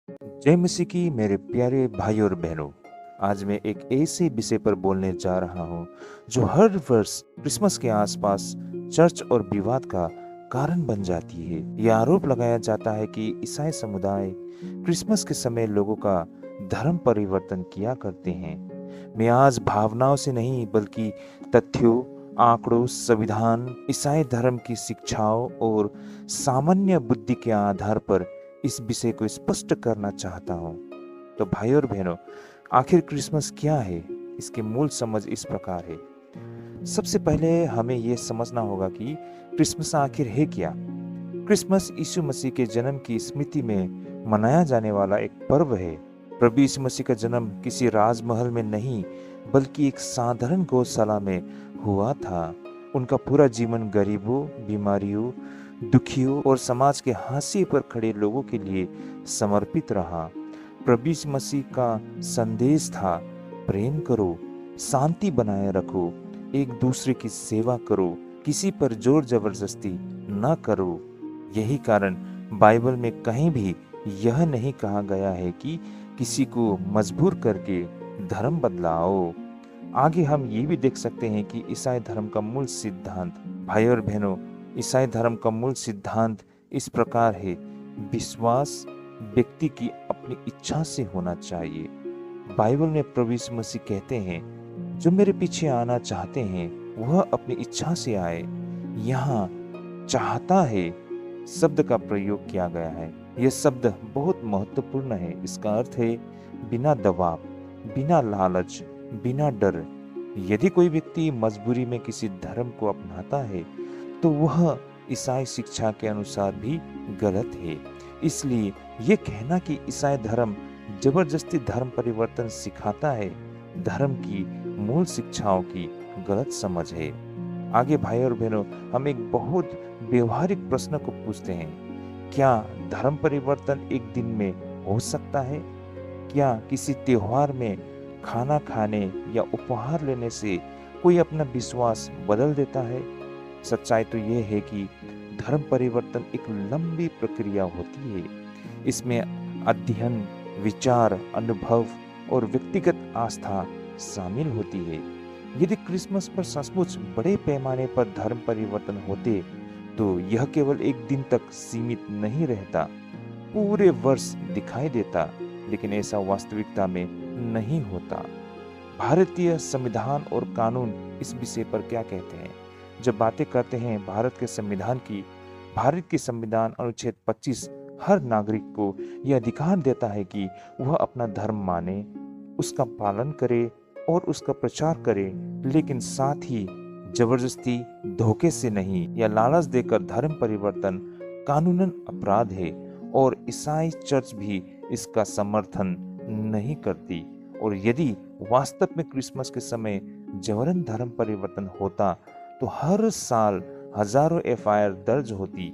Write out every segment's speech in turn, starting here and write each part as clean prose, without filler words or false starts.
जय मसीह की मेरे प्यारे भाई और बहनों। आज मैं एक ऐसे विषय पर बोलने जा रहा हूँ जो हर वर्ष क्रिसमस के आसपास चर्च और विवाद का कारण बन जाती है। यह आरोप लगाया जाता है कि ईसाई समुदाय क्रिसमस के समय लोगों का धर्म परिवर्तन किया करते हैं। मैं आज भावनाओं से नहीं बल्कि तथ्यों, आंकड़ों, संविधान, ईसाई धर्म की शिक्षाओं और सामान्य बुद्धि के आधार पर इस विषय को स्पष्ट करना चाहता हूँ। तो भाई और बहनों, आखिर क्रिसमस क्या है? इसकी मूल समझ इस प्रकार है। सबसे पहले हमें यह समझना होगा कि क्रिसमस आखिर है क्या। क्रिसमस यीशु मसीह के जन्म की स्मृति में मनाया जाने वाला एक पर्व है। प्रभु यीशु मसीह का जन्म किसी राजमहल में नहीं बल्कि एक साधारण गौशाला में हुआ था। उनका पूरा जीवन गरीबों, बीमारियों, दुखियों और समाज के हाशिए पर खड़े लोगों के लिए समर्पित रहा। प्रभु यीशु मसीह का संदेश था, प्रेम करो, शांति बनाए रखो, एक दूसरे की सेवा करो, किसी पर जोर जबरदस्ती न करो। यही कारण बाइबल में कहीं भी यह नहीं कहा गया है कि किसी को मजबूर करके धर्म बदलाओ। आगे हम ये भी देख सकते हैं कि ईसाई धर्म का मूल सिद्धांत, भाई और बहनों, ईसाई धर्म का मूल सिद्धांत इस प्रकार है। विश्वास व्यक्ति की अपनी इच्छा से होना चाहिए। बाइबल में प्रभु यीशु मसीह कहते हैं, जो मेरे पीछे आना चाहते हैं वह अपनी इच्छा से आए। यहाँ चाहता है शब्द का प्रयोग किया गया है। यह शब्द बहुत महत्वपूर्ण है। इसका अर्थ है बिना दबाव, बिना लालच, बिना डर। यदि कोई व्यक्ति मजबूरी में किसी धर्म को अपनाता है तो वह ईसाई शिक्षा के अनुसार भी गलत है। इसलिए यह कहना कि ईसाई धर्म जबरदस्ती धर्म परिवर्तन सिखाता है, धर्म की मूल शिक्षाओं की गलत समझ है। आगे भाई और बहनों, हम एक बहुत व्यवहारिक प्रश्न को पूछते हैं, क्या धर्म परिवर्तन एक दिन में हो सकता है? क्या किसी त्योहार में खाना खाने या उपहार लेने से कोई अपना विश्वास बदल देता है? सच्चाई तो यह है कि धर्म परिवर्तन एक लंबी प्रक्रिया होती है। इसमें अध्ययन, विचार, अनुभव और व्यक्तिगत आस्था शामिल होती है। यदि क्रिसमस पर सचमुच बड़े पैमाने पर धर्म परिवर्तन होते तो यह केवल एक दिन तक सीमित नहीं रहता, पूरे वर्ष दिखाई देता। लेकिन ऐसा वास्तविकता में नहीं होता। भारतीय संविधान और कानून इस विषय पर क्या कहते हैं? जब बातें करते हैं भारत के संविधान की, भारत की संविधान अनुच्छेद 25 हर नागरिक को यह अधिकार देता है कि वह अपना धर्म माने, उसका पालन करे और उसका प्रचार करे, लेकिन साथ ही जबरदस्ती, धोखे से नहीं या लालच देकर धर्म परिवर्तन कानूनन अपराध है और ईसाई चर्च भी इसका समर्थन नहीं करती। और यदि वास्तव में क्रिसमस के समय जबरन धर्म परिवर्तन होता तो हर साल हजारों एफआईआर दर्ज होती,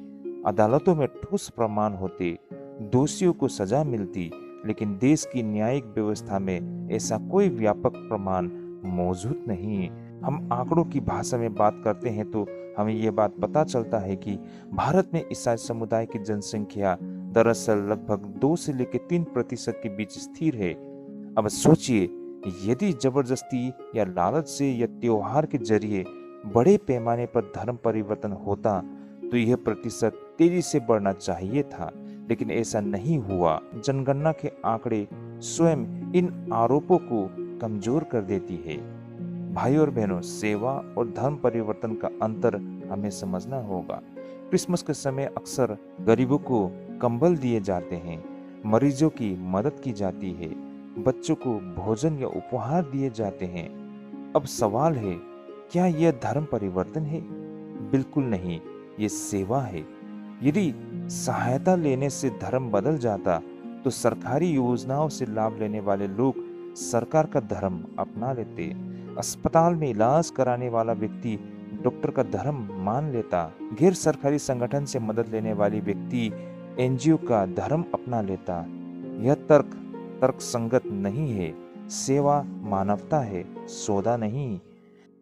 अदालतों में ठोस प्रमाण होते, दोषियों को सजा मिलती। लेकिन देश की न्यायिक व्यवस्था में ऐसा कोई व्यापक प्रमाण मौजूद नहीं। हम आंकड़ों की भाषा में बात करते हैं तो हमें यह बात पता चलता है कि भारत में ईसाई समुदाय की जनसंख्या दरअसल लगभग 2 से लेकर 3% के बीच स्थिर है। अब सोचिए, यदि जबरदस्ती या लालच से या त्योहार के जरिए बड़े पैमाने पर धर्म परिवर्तन होता तो यह प्रतिशत तेजी से बढ़ना चाहिए था, लेकिन ऐसा नहीं हुआ। जनगणना के आंकड़े स्वयं इन आरोपों को कमजोर कर देती है। भाई और बहनों, सेवा और धर्म परिवर्तन का अंतर हमें समझना होगा। क्रिसमस के समय अक्सर गरीबों को कंबल दिए जाते हैं, मरीजों की मदद की जाती है, बच्चों को भोजन या उपहार दिए जाते हैं। अब सवाल है, क्या यह धर्म परिवर्तन है? बिल्कुल नहीं, ये सेवा है। यदि सहायता लेने से धर्म बदल जाता तो सरकारी योजनाओं से लाभ लेने वाले लोग सरकार का धर्म अपना लेते। अस्पताल में इलाज कराने वाला व्यक्ति डॉक्टर का धर्म मान लेता। गैर सरकारी संगठन से मदद लेने वाली व्यक्ति एनजीओ का धर्म अपना लेता। यह तर्क संगत नहीं है। सेवा मानवता है, सौदा नहीं।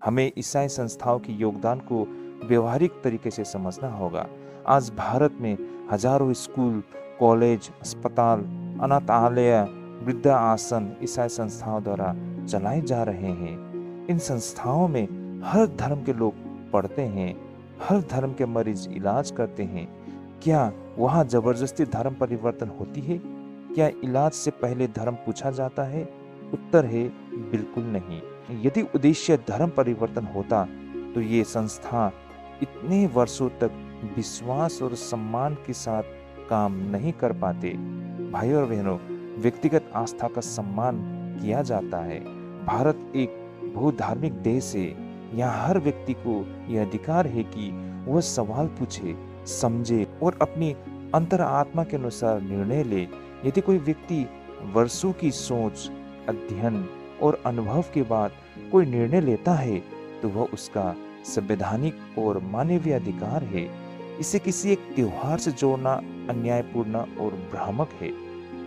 हमें ईसाई संस्थाओं के योगदान को व्यवहारिक तरीके से समझना होगा। आज भारत में हजारों स्कूल, कॉलेज, अस्पताल अनाथालय, वृद्धा आश्रम ईसाई संस्थाओं द्वारा चलाए जा रहे हैं। इन संस्थाओं में हर धर्म के लोग पढ़ते हैं, हर धर्म के मरीज इलाज करते हैं। क्या वहाँ जबरदस्ती धर्म परिवर्तन होती है? क्या इलाज से पहले धर्म पूछा जाता है? उत्तर है बिल्कुल नहीं। यदि उद्देश्य धर्म परिवर्तन होता तो ये संस्था इतने वर्षों तक विश्वास और सम्मान के साथ काम नहीं कर पाते। भाइयों और बहनों, व्यक्तिगत आस्था का सम्मान किया जाता है। भारत एक बहुधार्मिक देश है। यहाँ हर व्यक्ति को यह अधिकार है कि वह सवाल पूछे, समझे और अपनी अंतरात्मा के अनुसार निर्णय ले। यदि कोई व्यक्ति वर्षों की सोच, अध्ययन और अनुभव के बाद कोई निर्णय लेता है तो वह उसका संवैधानिक और मानवीय अधिकार है। इसे किसी एक त्योहार से जोड़ना अन्यायपूर्ण और भ्रामक है।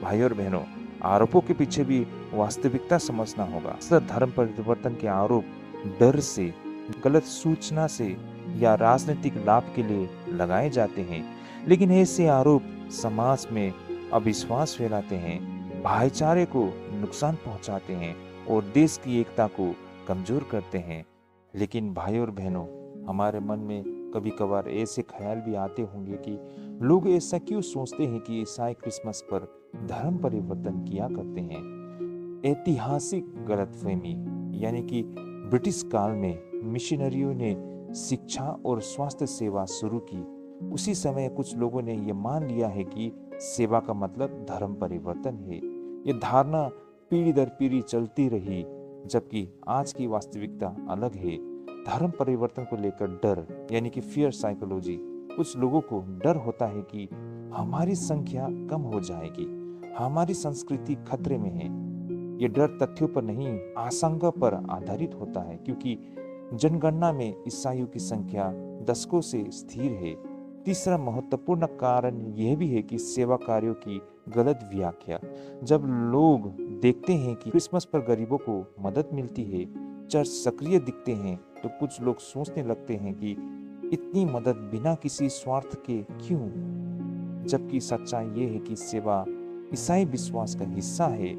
भाइयों और बहनों, आरोपों के पीछे भी वास्तविकता समझना होगा। अक्सर धर्म परिवर्तन के आरोप डर से, गलत सूचना से या राजनीतिक लाभ के लिए लगाए जाते हैं, लेकिन ऐसे आरोप समाज में अविश्वास फैलाते हैं, भाईचारे को नुकसान पहुंचाते हैं और देश की एकता को कमजोर करते हैं। लेकिन भाइयों और बहनों, हमारे मन में कभी कभार ऐसे ख्याल भी आते होंगे कि लोग ऐसा क्यों सोचते हैं कि ईसाई क्रिसमस पर धर्म परिवर्तन किया करते हैं। ऐतिहासिक गलतफहमी, यानी कि ब्रिटिश काल में मिशनरियों ने शिक्षा और स्वास्थ्य सेवा शुरू की। उसी समय कुछ लोगों ने यह मान लिया है कि सेवा का मतलब धर्म परिवर्तन है। ये धारणा पीढ़ी दर पीढ़ी चलती रही, जबकि आज की वास्तविकता अलग है। धर्म परिवर्तन को लेकर डर, यानी कि फियर साइकोलॉजी, कुछ लोगों को डर होता है कि हमारी संख्या कम हो जाएगी, हमारी संस्कृति खतरे में है। ये डर तथ्यों पर नहीं, आशंका पर आधारित होता है, क्योंकि जनगणना में ईसाइयों की संख्या दशकों से स्थिर है। तीसरा महत्वपूर्ण कारण यह भी है कि सेवा कार्यों की गलत व्याख्या। जब लोग देखते हैं कि क्रिसमस पर गरीबों को मदद मिलती है, चर्च सक्रिय दिखते हैं, तो कुछ लोग सोचने लगते हैं कि इतनी मदद बिना किसी स्वार्थ के क्यों? जबकि सच्चाई ये है कि सेवा ईसाई विश्वास का हिस्सा है,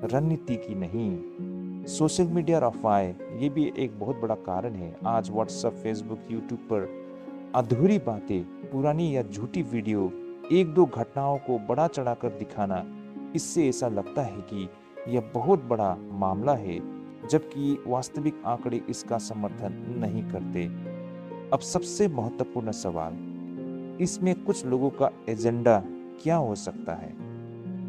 रणनीति की नहीं। सोशल मीडिया और अफवाहें, ये भी एक बहुत बड़ा कारण है। आज व्हाट्सएप, फेसबुक, यूट्यूब पर अधूरी बातें, पुरानी या झूठी वीडियो, एक दो घटनाओं को बड़ा चढ़ाकर दिखाना, इससे ऐसा लगता है कि यह बहुत बड़ा मामला है, जबकि वास्तविक आंकड़े इसका समर्थन नहीं करते। अब सबसे महत्वपूर्ण सवाल, इसमें कुछ लोगों का एजेंडा क्या हो सकता है?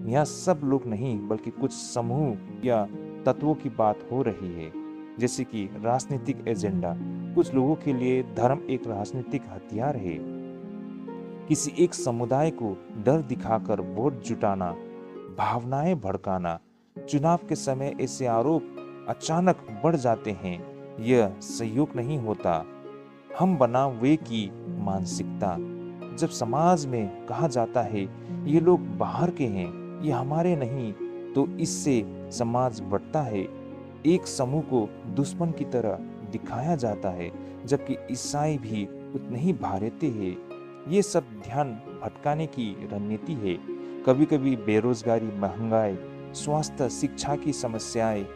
यहाँ सब लोग नहीं, बल्कि कुछ समूह या तत्वों की बात हो रही है, जैसे कि राजनीतिक एजेंडा। कुछ लोगों के लिए धर्म एक राजनीतिक हथियार है। किसी एक समुदाय को डर दिखाकर वोट जुटाना, भावनाएं भड़काना। चुनाव के समय ऐसे आरोप अचानक बढ़ जाते हैं। यह सहयोग नहीं होता, हम बनाम वे की मानसिकता। जब समाज में कहा जाता है ये लोग बाहर के हैं, ये हमारे नहीं, तो इससे समाज बढ़ता है। एक समूह को दुश्मन की तरह दिखाया जाता है, जबकि ईसाई भी उतने ही भारतीय हैं। ये सब ध्यान भटकाने की रणनीति है। कभी कभी बेरोजगारी, महंगाई, स्वास्थ्य, शिक्षा की समस्याएं,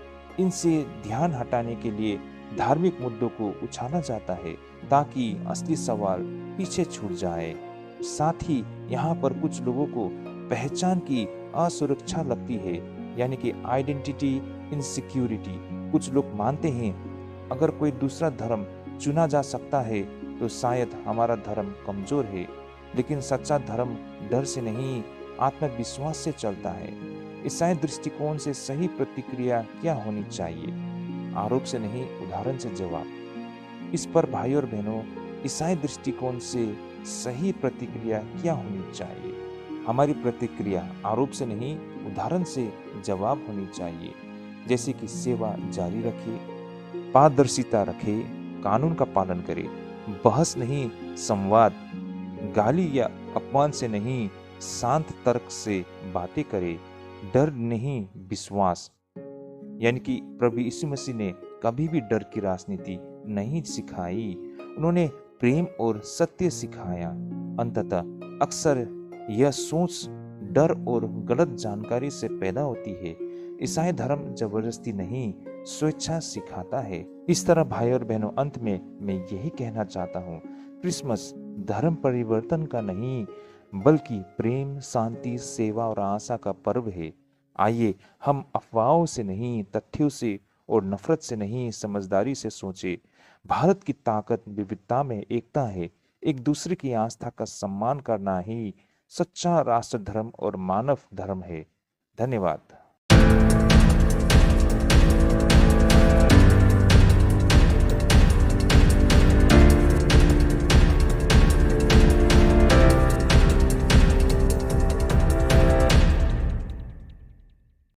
इनसे ध्यान हटाने के लिए धार्मिक मुद्दों को उछाला जाता है, ताकि असली सवाल पीछे छूट जाए। साथ ही यहाँ पर कुछ लोगों को पहचान की असुरक्षा लगती है, यानी कि आइडेंटिटी इनसिक्योरिटी। कुछ लोग मानते हैं अगर कोई दूसरा धर्म चुना जा सकता है तो शायद हमारा धर्म कमजोर है। लेकिन सच्चा धर्म डर से नहीं, आत्मविश्वास से चलता है। ईसाई दृष्टिकोण से सही प्रतिक्रिया क्या होनी चाहिए? आरोप से नहीं, उदाहरण से जवाब। इस पर भाइयों और बहनों, ईसाई दृष्टिकोण से सही प्रतिक्रिया क्या होनी चाहिए? हमारी प्रतिक्रिया आरोप से नहीं, उदाहरण से जवाब होनी चाहिए। जैसे कि सेवा जारी रखे, पारदर्शिता रखे, कानून का पालन करे, बहस नहीं संवाद, गाली या अपमान से नहीं शांत तर्क से बातें करे, डर नहीं विश्वास। यानी कि प्रभु यीशु मसीह ने कभी भी डर की राजनीति नहीं सिखाई, उन्होंने प्रेम और सत्य सिखाया। अंततः अक्सर यह सोच डर और गलत जानकारी से पैदा होती है। ईसाई धर्म जबरदस्ती नहीं, स्वेच्छा सिखाता है। इस तरह भाई और बहनों, अंत में मैं यही कहना चाहता हूँ, क्रिसमस धर्म परिवर्तन का नहीं बल्कि प्रेम, शांति, सेवा और आशा का पर्व है। आइए हम अफवाहों से नहीं, तथ्यों से और नफरत से नहीं, समझदारी से सोचे। भारत की ताकत विविधता में एकता है। एक दूसरे की आस्था का सम्मान करना ही सच्चा राष्ट्र धर्म और मानव धर्म है। धन्यवाद।